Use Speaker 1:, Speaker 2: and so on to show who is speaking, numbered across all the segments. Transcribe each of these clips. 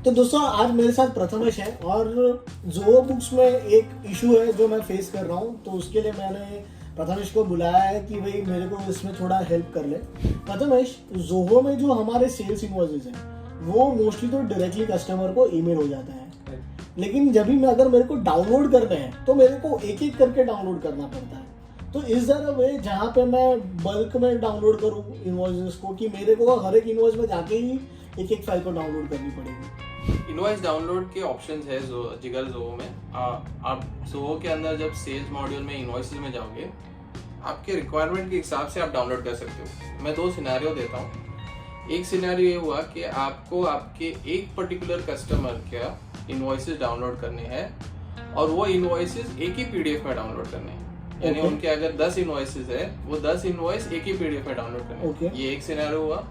Speaker 1: तो दोस्तों आज मेरे साथ प्रथमेश है और जोहो बुक्स में एक इशू है जो मैं फेस कर रहा हूँ, तो उसके लिए मैंने प्रथमेश को बुलाया है कि भाई मेरे को इसमें थोड़ा हेल्प कर ले। प्रथमेश, जोहो में जो हमारे सेल्स इनवॉइसेस हैं वो मोस्टली तो डायरेक्टली कस्टमर को ईमेल हो जाता है, लेकिन जब भी अगर मेरे को डाउनलोड करने हैं तो मेरे को एक एक करके डाउनलोड करना पड़ता है। तो इस तरह वे जहाँ पे मैं बल्क में डाउनलोड करूँ इनवॉइसेस को, कि मेरे को हर एक इनवॉइस में जाके ही एक एक फाइल को डाउनलोड करनी पड़ेगी।
Speaker 2: इनवॉइस डाउनलोड के ऑप्शंस है जिगर जोहो में। आप जोहो के अंदर जब सेल्स मॉड्यूल में इनवॉइसेस में जाओगे, आपके रिक्वायरमेंट के हिसाब से आप डाउनलोड कर सकते हो। मैं 2 सिनेरियो देता हूँ। एक सिनेरियो ये हुआ कि आपको आपके एक पर्टिकुलर कस्टमर का इनवॉइसेस डाउनलोड करने हैं और वो इनवॉइसेस एक ही पीडीएफ में डाउनलोड करने हैं। यानी उनके अगर 10 इनवॉइसेस है, वो 10 इनवॉइस एक ही पीडीएफ में डाउनलोड करने हैं। ये एक सिनेरियो हुआ।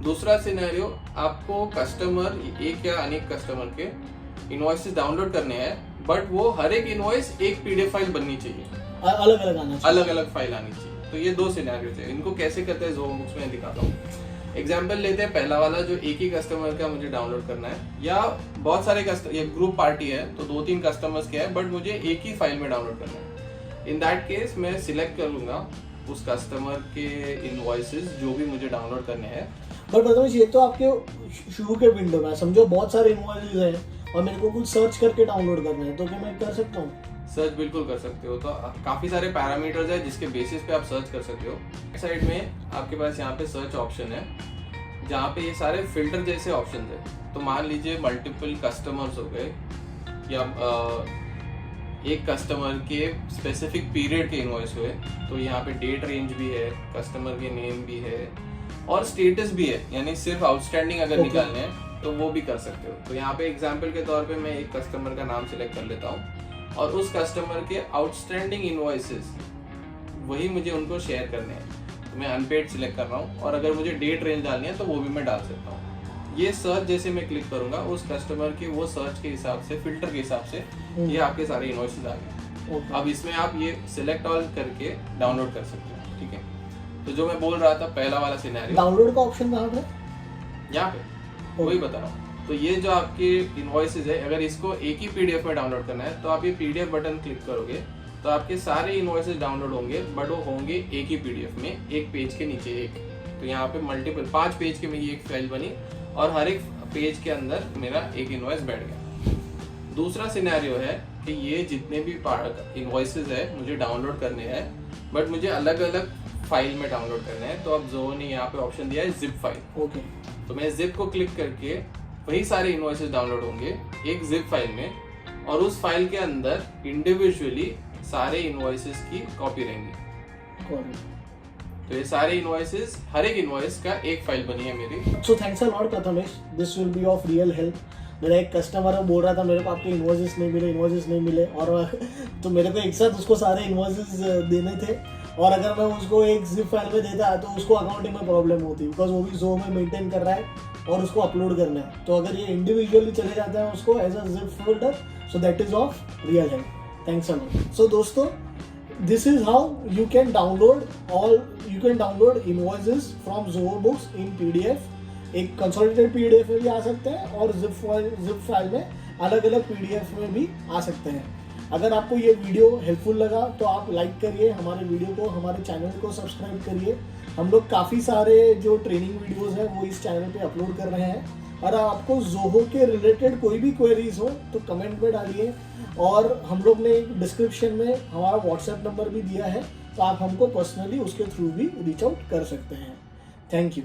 Speaker 2: दूसरा सिनेरियो, आपको कस्टमर एक या अनेक कस्टमर के इनवॉइसेस डाउनलोड करने हैं, बट वो हर एक इनवॉइस एक पीडीएफ फाइल बननी चाहिए, अलग अलग फाइल आनी चाहिए। तो ये 2 सिनेरियो थे। इनको कैसे करते हैं जोहो बुक्स में दिखाता हूँ। एग्जाम्पल लेते हैं पहला वाला, जो एक ही कस्टमर का मुझे डाउनलोड करना है, या बहुत सारे ये ग्रुप पार्टी है तो 2-3 कस्टमर्स के है, बट मुझे एक ही फाइल में डाउनलोड करना है। इन दैट केस मैं सिलेक्ट कर लूंगा उस कस्टमर के इनवॉइसेस जो भी मुझे डाउनलोड करने हैं।
Speaker 1: बट प्रथमेश, ये तो आपके शुरू के विंडो में समझो बहुत सारे इनवॉइसेस हैं और मेरे को कुछ सर्च करके डाउनलोड करना है, तो क्या मैं कर सकता हूँ?
Speaker 2: सर्च बिल्कुल कर सकते हो। तो काफी सारे पैरामीटर्स है जिसके बेसिस पे आप सर्च कर सकते हो। साइड में आपके पास यहाँ पे सर्च ऑप्शन है, जहाँ पे ये सारे फिल्टर जैसे ऑप्शन है। तो मान लीजिए मल्टीपल कस्टमर्स हो गए, या एक कस्टमर के स्पेसिफिक पीरियड के इनवॉइस हुए, तो यहाँ पे डेट रेंज भी है, कस्टमर के नेम भी है और स्टेटस भी है। यानी सिर्फ आउटस्टैंडिंग अगर निकालने हैं तो वो भी कर सकते हो। तो यहाँ पे एग्जांपल के तौर पे मैं एक कस्टमर का नाम सिलेक्ट कर लेता हूँ और उस कस्टमर के आउटस्टैंडिंग इनवॉइसेस वही मुझे उनको शेयर करने हैं। तो मैं अनपेड सिलेक्ट कर रहा हूँ और अगर मुझे डेट रेंज डालनी है तो वो भी मैं डाल सकता हूँ। ये सर्च जैसे मैं क्लिक करूंगा, उस कस्टमर के वो सर्च के हिसाब से, फिल्टर के हिसाब से ये आपके सारे इनवॉइसेस आ गए। अब इसमें आप ये सिलेक्ट ऑल करके डाउनलोड कर सकते हो। ठीक है, तो जो मैं बोल रहा था पहला वाला सिनेरियो,
Speaker 1: डाउनलोड का ऑप्शन कहाँ पे?
Speaker 2: यहाँ पे वही बता रहा हूँ। तो ये जो आपके इनवॉइसेस है, अगर इसको एक ही पीडीएफ में डाउनलोड करना है तो आप ये पीडीएफ बटन क्लिक करोगे तो आपके सारे इनवॉइसेस डाउनलोड होंगे, बट वो होंगे एक ही पीडीएफ में, एक पेज के नीचे एक। तो यहाँ पे मल्टीपल 5 पेज के में ये एक फाइल बनी और हर एक पेज के अंदर मेरा एक इनवॉइस बैठ गया। दूसरा सिनेरियो है कि ये जितने भी इनवॉइसेस है मुझे डाउनलोड करने हैं, बट मुझे अलग अलग फाइल में डाउनलोड करने हैं। तो अब जोहो ने यहाँ पे ऑप्शन दिया है जिप फाइल। तो मैं जिप को क्लिक करके वही सारे इनवॉइसेस डाउनलोड होंगे एक जिप फाइल में, और उस फाइल के अंदर इंडिविजुअली सारे इनवॉइसेस की कॉपी रहेंगी। तो ये सारे इनवॉइसेस, हर एक इनवॉइस का एक फाइल बनी है मेरी।
Speaker 1: So thanks a lot Prathamesh, this will be of real help. मेरा एक कस्टमर बोल रहा था मेरे को आपके इनवॉइसेस नहीं मिले और तो मेरे को एक साथ उसको सारे इनवॉइसेस देने थे, और अगर मैं उसको एक जिप फाइल में देता तो उसको अकाउंटिंग में प्रॉब्लम होती, बिकॉज वो भी जोहो में मेंटेन कर रहा है और उसको अपलोड करना है। तो अगर ये इंडिविजुअली चले जाता है उसको as a zip folder, so that is of real help. Thanks a lot. So दोस्तों, this is how you can download invoices from Zoho Books in PDF। एक consolidated PDF में भी आ सकते हैं और zip फाइल में अलग अलग PDF में भी आ सकते हैं। अगर आपको ये वीडियो हेल्पफुल लगा तो आप लाइक करिए हमारे वीडियो को, हमारे चैनल को सब्सक्राइब करिए। हम लोग काफ़ी सारे जो ट्रेनिंग वीडियोस हैं वो इस चैनल पे अपलोड कर रहे हैं। और आपको जोहो के रिलेटेड कोई भी क्वेरीज हो तो कमेंट में डालिए, और हम लोग ने डिस्क्रिप्शन में हमारा व्हाट्सएप नंबर भी दिया है, तो आप हमको पर्सनली उसके थ्रू भी रीच आउट कर सकते हैं। Thank you.